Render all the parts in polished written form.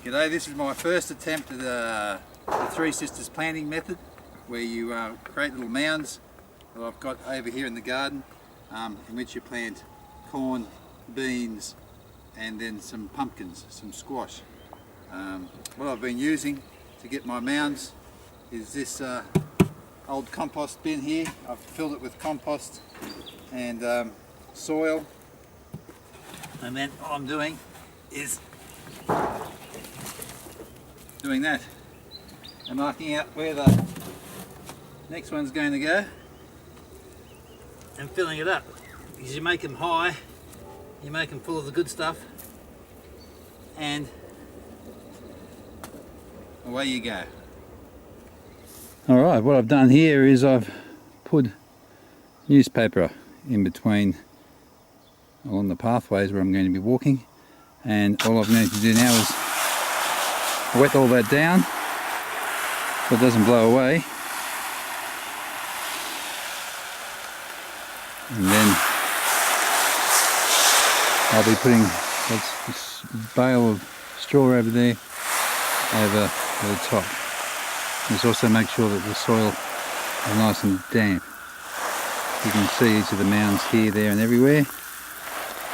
G'day, this is my first attempt at the Three Sisters planting method, where you create little mounds that I've got over here in the garden, in which you plant corn, beans, and then some pumpkins, some squash. What I've been using to get my mounds is this old compost bin here. I've filled it with compost and soil, and then what I'm doing is doing that and marking out where the next one's going to go and filling it up. Because you make them high, you make them full of the good stuff, and away you go. Alright, what I've done here is I've put newspaper in between along the pathways where I'm going to be walking, and all I'm going to do now is wet all that down so it doesn't blow away, and then I'll be putting this bale of straw over there over the top. Just also make sure that the soil is nice and damp. You can see each of the mounds here, there and everywhere.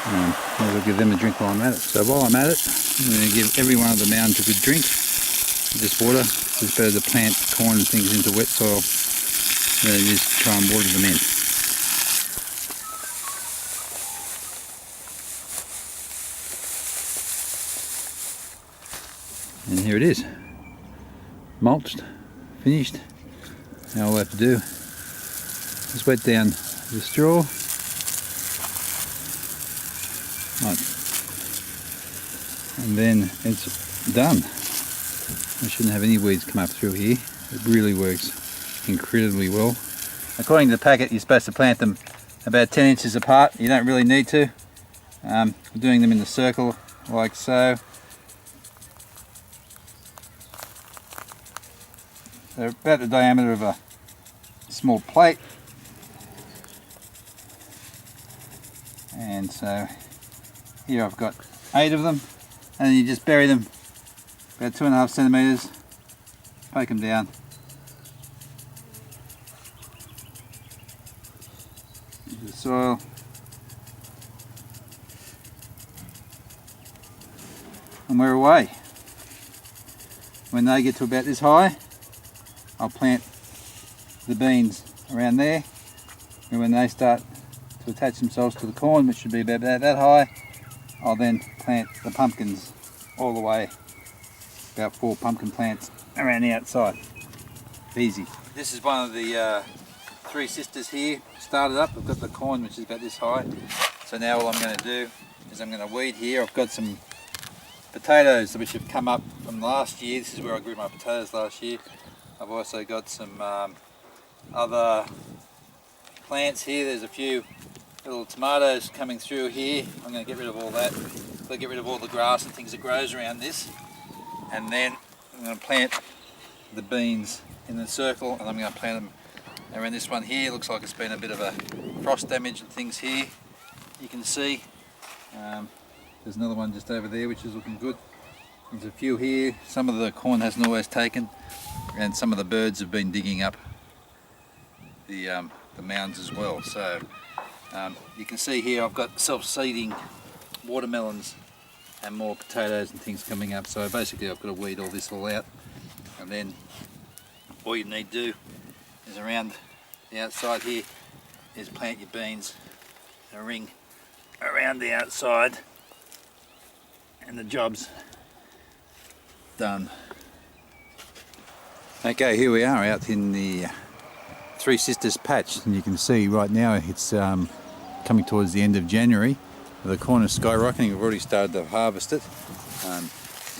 I'll give them a drink while I'm at it. So while I'm at it, I'm going to give every one of the mounds a good drink of this water. It's better to plant corn and things into wet soil than it is to try and water them in. And here it is, mulched, finished. Now all I have to do is wet down the straw. Right. And then it's done. I shouldn't have any weeds come up through here. It really works incredibly well. According to the packet, you're supposed to plant them about 10 inches apart. You don't really need to. I'm doing them in the circle like so. They're about the diameter of a small plate. And so here I've got 8 of them, and then you just bury them about 2.5 centimetres, poke them down. Into the soil. And we're away. When they get to about this high, I'll plant the beans around there, and when they start to attach themselves to the corn, which should be about that high, I'll then plant the pumpkins all the way, about 4 pumpkin plants around the outside. Easy. This is one of the Three Sisters here, started up. I've got the corn which is about this high, so now all I'm going to do is I'm going to weed here. I've got some potatoes which have come up from last year. This is where I grew my potatoes last year. I've also got some other plants here. There's a few little tomatoes coming through here. I'm going to get rid of all that. So get rid of all the grass and things that grows around this, and then I'm going to plant the beans in the circle, and I'm going to plant them around this one here. Looks like it's been a bit of a frost damage and things here. You can see there's another one just over there which is looking good. There's a few here. Some of the corn hasn't always taken, and some of the birds have been digging up the mounds as well. So you can see here I've got self-seeding watermelons and more potatoes and things coming up. So basically I've got to weed all this all out, and then all you need to do is around the outside here is plant your beans, a ring around the outside, and the job's done. Okay, here we are out in the Three Sisters patch, and you can see right now it's coming towards the end of January. The corn is skyrocketing. We've already started to harvest it. You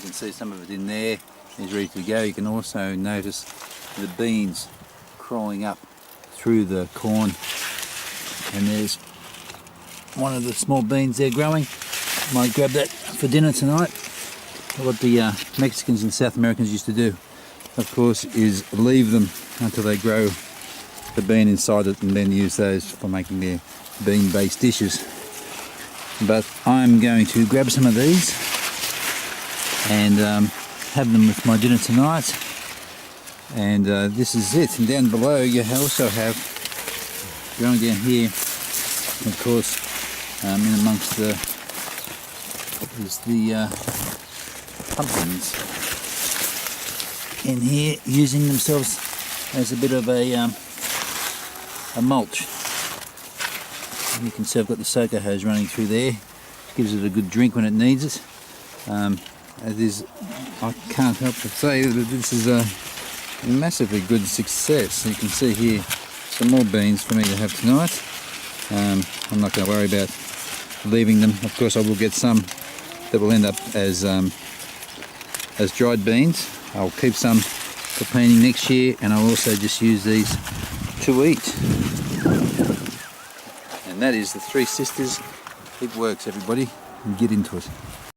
can see some of it in there is ready to go. You can also notice the beans crawling up through the corn, and there's one of the small beans there growing. Might grab that for dinner tonight. What the Mexicans and South Americans used to do, of course, is leave them until they grow the bean inside it, and then use those for making their bean-based dishes. But I'm going to grab some of these and have them with my dinner tonight. And this is it. And down below you also have, going down here, of course, in amongst the is the pumpkins in here, using themselves as a bit of a mulch. And you can see I've got the soaker hose running through there. Gives it a good drink when it needs it. It is, I can't help but say that this is a massively good success. You can see here some more beans for me to have tonight. I'm not going to worry about leaving them. Of course I will get some that will end up as dried beans. I'll keep some for cleaning next year, and I'll also just use these to eat. And that is the Three Sisters. It works, everybody, and get into it.